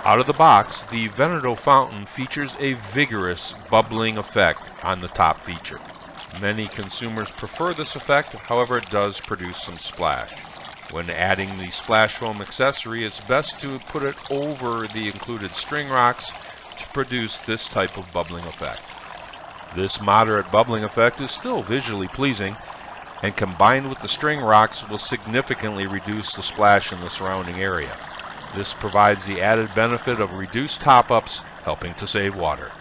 Out of the box, the Veneto fountain features a vigorous bubbling effect on the top feature. Many consumers prefer this effect, however it does produce some splash. When adding the splash foam accessory, it's best to put it over the included string rocks to produce this type of bubbling effect. This moderate bubbling effect is still visually pleasing, and combined with the string rocks will significantly reduce the splash in the surrounding area. This provides the added benefit of reduced top-ups, helping to save water.